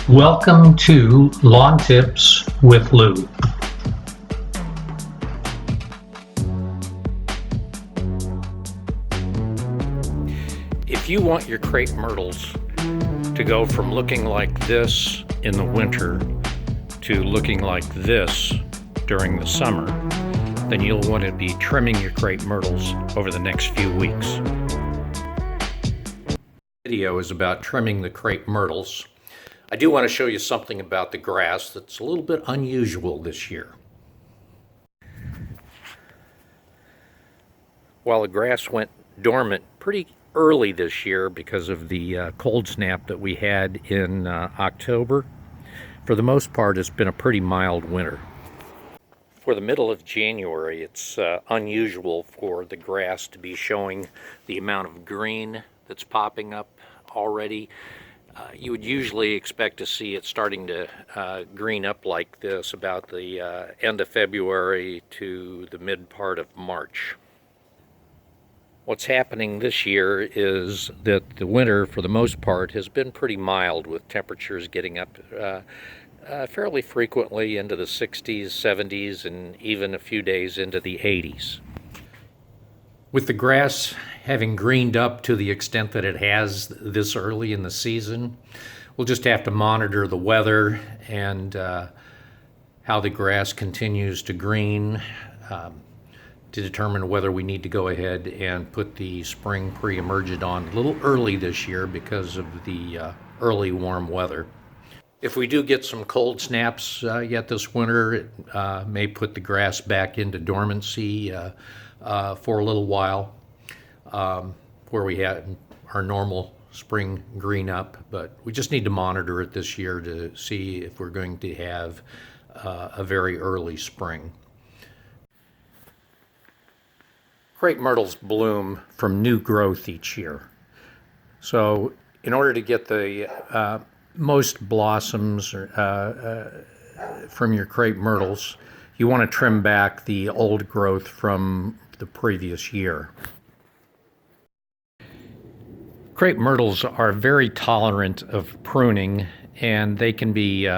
Welcome to Lawn Tips with Lou. If you want your crepe myrtles to go from looking like this in the winter to looking like this during the summer, then you'll want to be trimming your crepe myrtles over the next few weeks. This video is about trimming the crepe myrtles. I do want to show you something about the grass that's a little bit unusual this year. While the grass went dormant pretty early this year because of the cold snap that we had in October, for the most part it's been a pretty mild winter. For the middle of January, it's unusual for the grass to be showing the amount of green that's popping up already. You would usually expect to see it starting to green up like this about the end of February to the mid part of March. What's happening this year is that the winter, for the most part, has been pretty mild, with temperatures getting up fairly frequently into the 60s, 70s, and even a few days into the 80s. With the grass having greened up to the extent that it has this early in the season, we'll just have to monitor the weather and how the grass continues to green to determine whether we need to go ahead and put the spring pre-emergent on a little early this year because of the early warm weather. If we do get some cold snaps yet this winter, it may put the grass back into dormancy for a little while, where we had our normal spring green up, but we just need to monitor it this year to see if we're going to have a very early spring. Crepe myrtles bloom from new growth each year. So in order to get the most blossoms from your crepe myrtles, you want to trim back the old growth from the previous year. Crepe myrtles are very tolerant of pruning, and they can be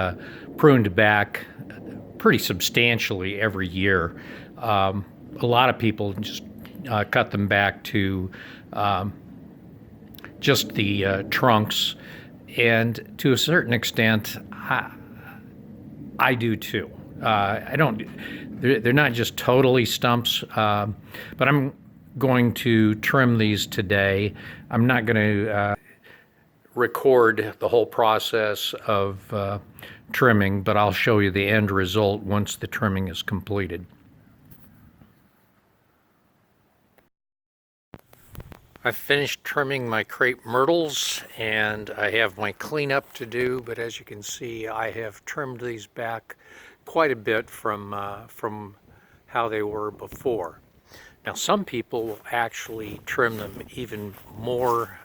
pruned back pretty substantially every year. A lot of people just cut them back to just the trunks, and to a certain extent I do too. They're not just totally stumps, but I'm going to trim these today. I'm not going to record the whole process of trimming, but I'll show you the end result once the trimming is completed. I've finished trimming my crepe myrtles, and I have my cleanup to do, but as you can see, I have trimmed these back quite a bit from how they were before. Now, some people will actually trim them even more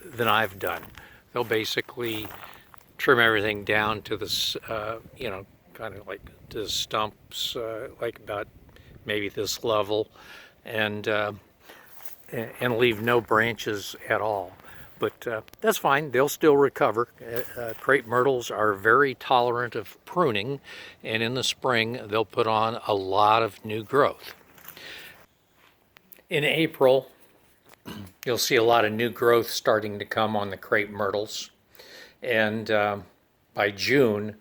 than I've done. They'll basically trim everything down to this, kind of like to the stumps, like about maybe this level, and leave no branches at all. But that's fine, they'll still recover. Crepe myrtles are very tolerant of pruning, and in the spring they'll put on a lot of new growth. In April, you'll see a lot of new growth starting to come on the crepe myrtles, and by June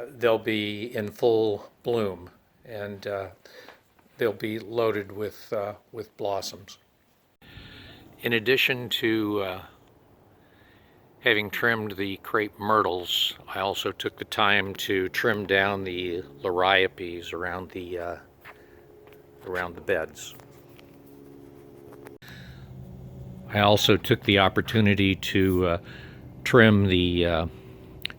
they'll be in full bloom, and they'll be loaded with blossoms. In addition to having trimmed the crepe myrtles, I also took the time to trim down the liriopes around the beds. I also took the opportunity to trim the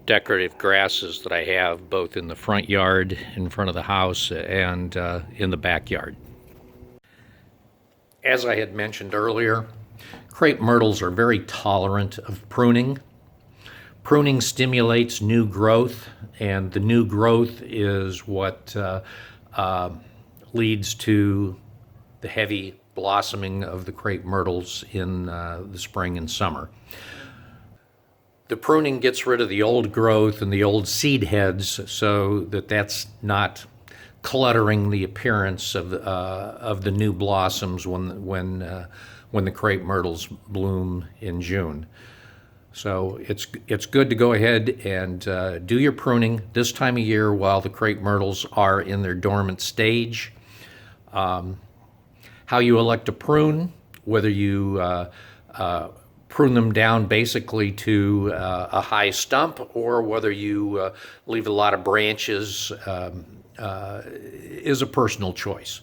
decorative grasses that I have both in the front yard, in front of the house, and in the backyard. As I had mentioned earlier, crepe myrtles are very tolerant of pruning. Pruning stimulates new growth, and the new growth is what leads to the heavy blossoming of the crepe myrtles in the spring and summer. The pruning gets rid of the old growth and the old seed heads so that that's not cluttering the appearance of the new blossoms when the crepe myrtles bloom in June. So it's good to go ahead and do your pruning this time of year while the crepe myrtles are in their dormant stage. How you elect to prune, whether you prune them down basically to a high stump or whether you leave a lot of branches, is a personal choice.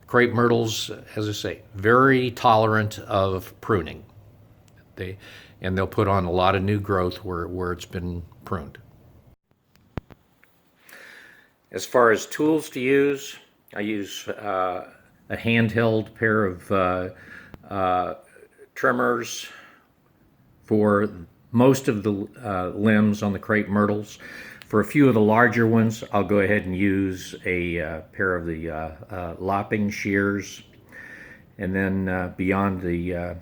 Crepe myrtles, as I say, very tolerant of pruning. They'll put on a lot of new growth where it's been pruned. As far as tools to use, I use a handheld pair of trimmers for most of the limbs on the crepe myrtles. For a few of the larger ones, I'll go ahead and use a pair of the lopping shears. And then beyond the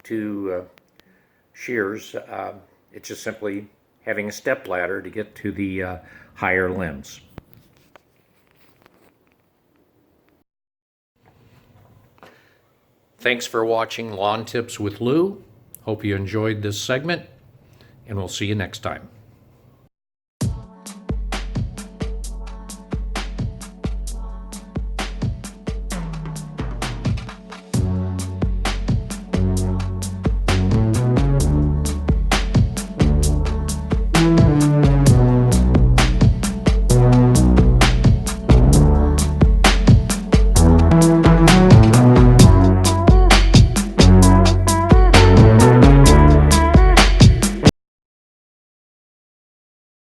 two shears, it's just simply having a step ladder to get to the higher limbs. Thanks for watching Lawn Tips with Lou. Hope you enjoyed this segment, and we'll see you next time.